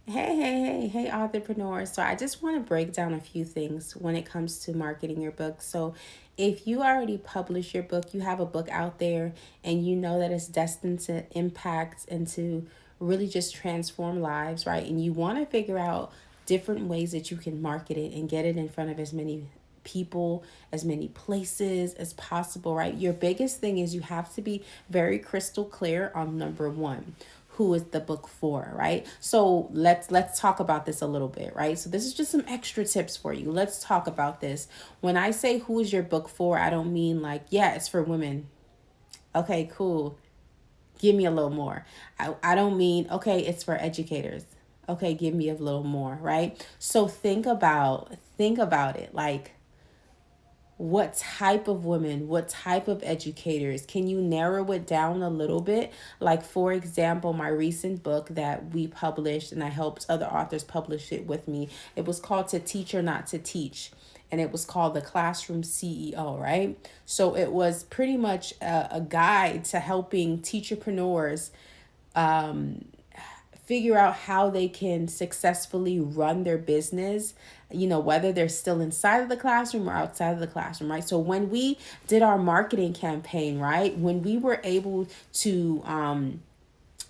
Hey, entrepreneurs. So I just want to break down a few things when it comes to marketing your book. So if you already publish your book, you have a book out there and you know that it's destined to impact and to really just transform lives, right? And you want to figure out different ways that you can market it and get it in front of as many people, as many places as possible, right? Your biggest thing is you have to be very crystal clear on number one, who is the book for, right? So let's talk about this a little bit, right? So this is just some extra tips for you. Let's talk about this. When I say who is your book for, I don't mean like, yeah, it's for women. Okay, cool. Give me a little more. I don't mean, okay, it's for educators. Okay, give me a little more, right? So think about it. Like, what type of women, what type of educators? Can you narrow it down a little bit? Like, for example, my recent book that we published and I helped other authors publish it with me, it was called To Teach or Not to Teach. And it was called The Classroom CEO, right? So it was pretty much a guide to helping teacherpreneurs figure out how they can successfully run their business, whether they're still inside of the classroom or outside of the classroom, right? So when we did our marketing campaign, right, when we were able to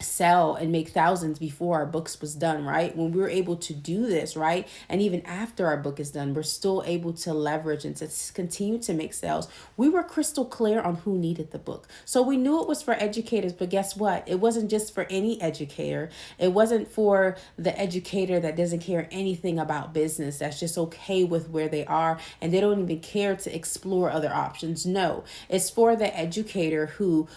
sell and make thousands before our books was done, right, when we were able to do this, right, and even after our book is done we're still able to leverage and to continue to make sales. We were crystal clear on who needed the book, so we knew it was for educators. But guess what, it wasn't just for any educator. It wasn't for the educator that doesn't care anything about business, that's just okay with where they are and they don't even care to explore other options. No, it's for the educator who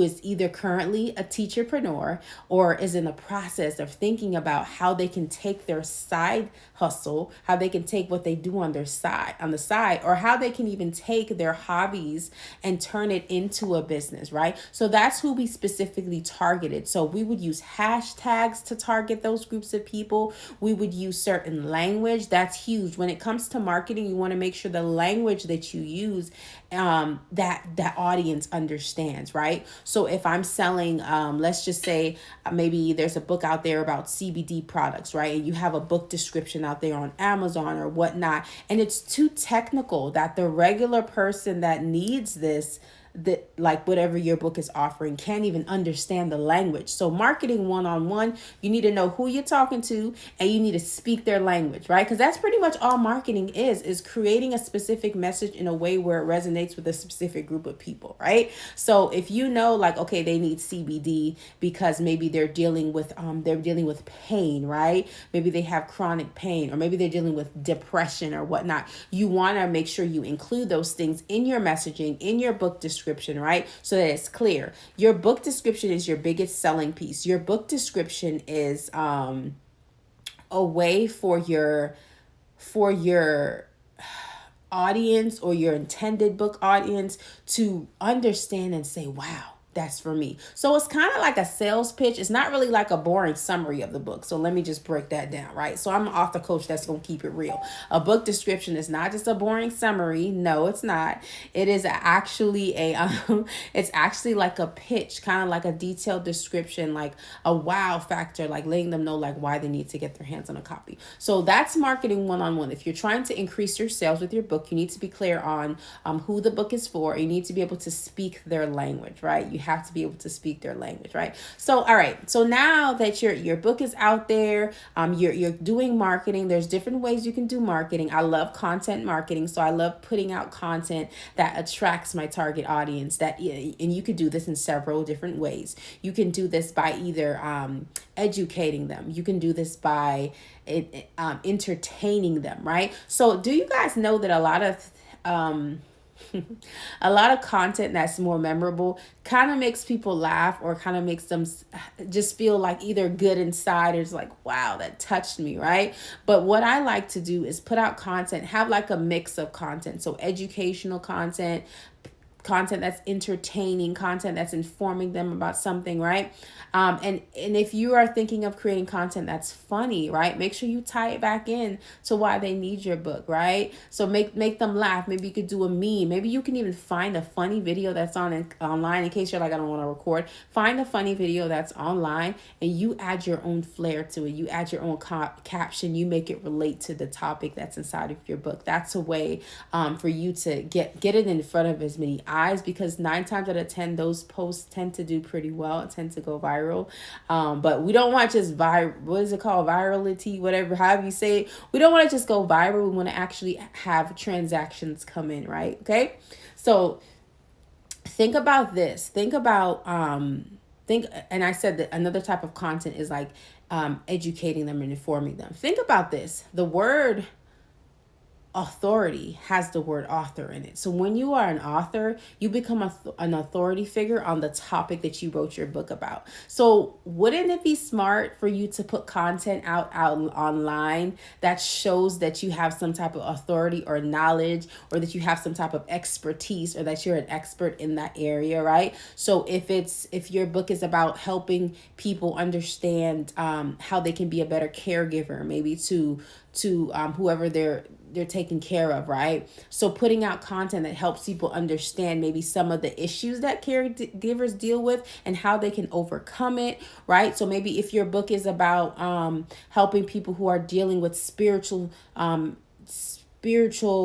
is either currently a teacherpreneur or is in the process of thinking about how they can take their side hustle, how they can take what they do on the side, or how they can even take their hobbies and turn it into a business, right? So that's who we specifically targeted. So we would use hashtags to target those groups of people. We would use certain language. That's huge. When it comes to marketing, you want to make sure the language that you use that audience understands, right? So if I'm selling, let's just say maybe there's a book out there about CBD products, right? And you have a book description out there on Amazon or whatnot, and it's too technical that the regular person that needs this, that like whatever your book is offering, can't even understand the language. So marketing one-on-one, you need to know who you're talking to and you need to speak their language, right? Because that's pretty much all marketing is creating a specific message in a way where it resonates with a specific group of people, right? So if you know, like, okay, they need CBD because maybe they're dealing with pain, right? Maybe they have chronic pain, or maybe they're dealing with depression or whatnot. You want to make sure you include those things in your messaging, in your book description, right? So that it's clear. Your book description is your biggest selling piece. Your book description is a way for your audience or your intended book audience to understand and say, wow, that's for me. So it's kind of like a sales pitch. It's not really like a boring summary of the book. So let me just break that down, right? So I'm an author coach that's going to keep it real. A book description is not just a boring summary. No, it's not. It is actually it's actually like a pitch, kind of like a detailed description, like a wow factor, like letting them know like why they need to get their hands on a copy. So that's marketing one-on-one. If you're trying to increase your sales with your book, you need to be clear on who the book is for. You need to be able to speak their language, right? You have to be able to speak their language, right? So all right, so now that your book is out there, you're doing marketing. There's different ways you can do marketing. I love content marketing, so I love putting out content that attracts my target audience. And you could do this in several different ways. You can do this by either educating them. You can do this by entertaining them, right? So do you guys know that a lot of content that's more memorable kind of makes people laugh or kind of makes them just feel like either good inside or it's like, wow, that touched me, right? But what I like to do is put out content, have like a mix of content. So educational content, content that's entertaining, content that's informing them about something, right? And if you are thinking of creating content that's funny, right, make sure you tie it back in to why they need your book, right? So make them laugh. Maybe you could do a meme. Maybe you can even find a funny video that's online, in case you're like, I don't want to record. Find a funny video that's online, and you add your own flair to it. You add your own caption. You make it relate to the topic that's inside of your book. That's a way for you to get it in front of as many eyes, because 9 times out of 10 those posts tend to do pretty well, tend to go viral. But we don't want just what is it called, virality, whatever, however you say it. We don't want to just go viral. We want to actually have transactions come in, right? Okay, so think about this. Think about and I said that another type of content is like educating them and informing them. Think about this. The word authority has the word author in it. So when you are an author, you become an authority figure on the topic that you wrote your book about. So wouldn't it be smart for you to put content out online that shows that you have some type of authority or knowledge, or that you have some type of expertise, or that you're an expert in that area, right? So if your book is about helping people understand how they can be a better caregiver, maybe to whoever they're taken care of, right? So putting out content that helps people understand maybe some of the issues that caregivers deal with and how they can overcome it, right? So maybe if your book is about helping people who are dealing with spiritual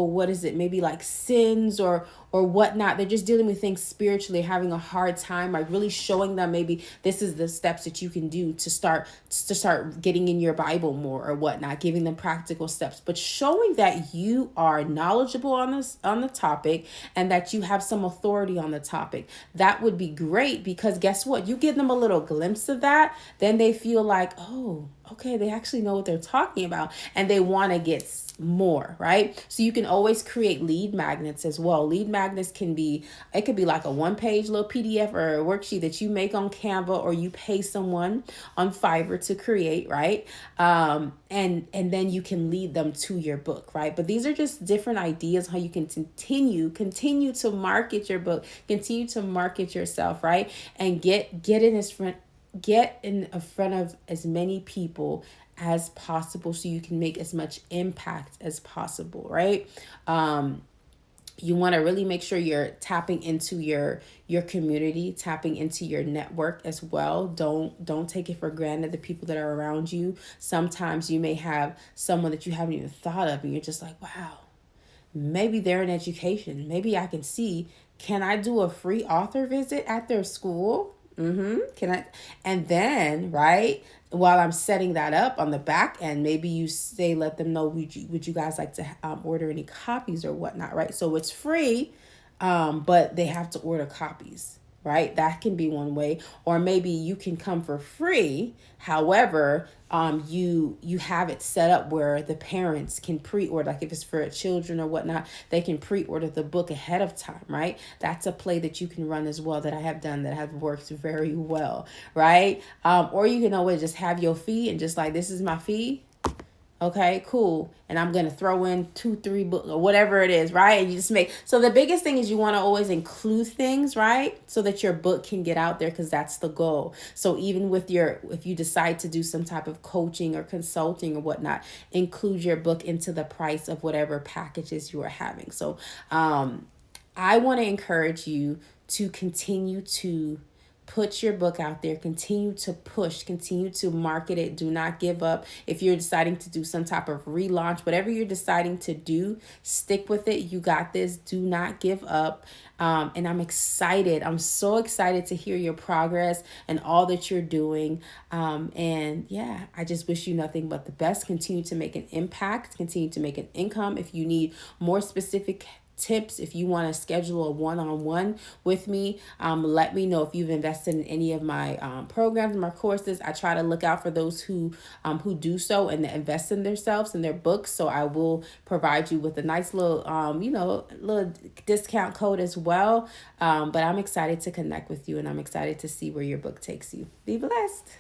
what is it, maybe like sins or whatnot, they're just dealing with things spiritually, having a hard time, like really showing them maybe this is the steps that you can do to start getting in your Bible more or whatnot, giving them practical steps, but showing that you are knowledgeable on the topic and that you have some authority on the topic. That would be great, because guess what, you give them a little glimpse of that, then they feel like, oh, okay, they actually know what they're talking about, and they want to get more, right? So you can always create lead magnets as well. Lead magnets could be like a 1-page little PDF or a worksheet that you make on Canva, or you pay someone on Fiverr to create, right? And then you can lead them to your book, right? But these are just different ideas how you can continue to market your book, continue to market yourself, right? And get in front of as many people as possible, so you can make as much impact as possible, right? You want to really make sure you're tapping into your community, tapping into your network as well. Don't take it for granted, the people that are around you. Sometimes you may have someone that you haven't even thought of, and you're just like, wow, maybe they're in education. Maybe I can see, can I do a free author visit at their school? Can I? And then, right, while I'm setting that up on the back end, maybe you say, let them know, would you guys like to order any copies or whatnot, right? So it's free, but they have to order copies, right? That can be one way. Or maybe you can come for free. However, you have it set up where the parents can pre-order, like if it's for children or whatnot, they can pre-order the book ahead of time, right? That's a play that you can run as well, that I have done, that have worked very well, right? Or you can always just have your fee and just like, this is my fee. Okay, cool. And I'm going to throw in 2-3 books or whatever it is, right? And you just so the biggest thing is you want to always include things, right? So that your book can get out there, because that's the goal. So even with if you decide to do some type of coaching or consulting or whatnot, include your book into the price of whatever packages you are having. So I want to encourage you to continue to put your book out there, continue to push, continue to market it. Do not give up. If you're deciding to do some type of relaunch, whatever you're deciding to do, stick with it. You got this. Do not give up. And I'm excited. I'm so excited to hear your progress and all that you're doing. And yeah, I just wish you nothing but the best. Continue to make an impact, continue to make an income. If you need more specific tips, if you want to schedule a one-on-one with me, let me know. If you've invested in any of my programs, my courses, I try to look out for those who do so and invest in themselves and their books. So I will provide you with a nice little little discount code as well. But I'm excited to connect with you, and I'm excited to see where your book takes you. Be blessed.